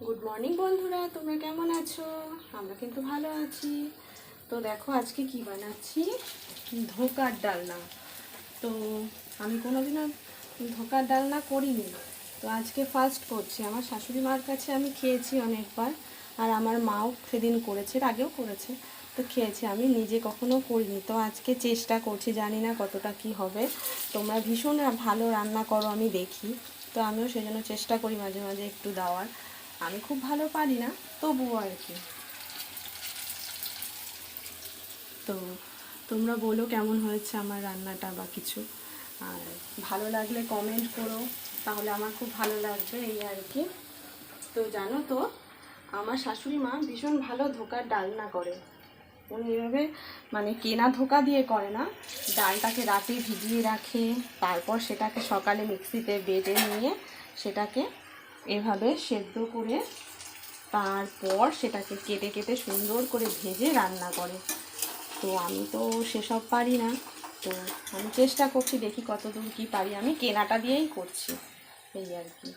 Good morning বন্ধুরা, তোমরা কেমন আছো? আমরা কিন্তু ভালো আছি। তো দেখো আজকে কি বানাচ্ছি, ধোকার ডালনা। তো আমি কোনোদিনও ধোকার ডালনা করিনি, তো আজকে ফার্স্ট করছি। আমার শাশুড়ি মার কাছে আমি খেয়েছি অনেকবার, আর আমার মাও সেদিন করেছে, এর আগেও করেছে, তো খেয়েছি। আমি নিজে কখনো করিনি, তো আজকে চেষ্টা করছি, জানি না কতটা কি হবে। তোমরা ভীষণ ভালো রান্না করো আমি দেখি, তো আমিও সেজন্য চেষ্টা করি মাঝে মাঝে একটু দেওয়ার। আমি খুব ভালো পারি না, তবুও আর কি। তো তোমরা বলো কেমন হয়েছে আমার রান্নাটা বা কিছু, আর ভালো লাগলে কমেন্ট করো, তাহলে আমার খুব ভালো লাগবে এই আর কি। তো জানো তো, আমার শাশুড়ি মা ভীষণ ভালো ধোকার ডালনা করে। উনি এভাবে মানে কেনা ধোকা দিয়ে করে না, ডালটাকে রাতে ভিজিয়ে রাখে, তারপর সেটাকে সকালে মিক্সিতে বেটে নিয়ে সেটাকে এভাবে সেদ্ধ করে তারপর সেটাকে কেটে কেটে সুন্দর করে ভেজে রান্না করে। তো আমি তো সেসব পারি না, তো আমি চেষ্টা করছি, দেখি কতদূর কী পারি। আমি কেনাটা দিয়েই করছি এই আর কি।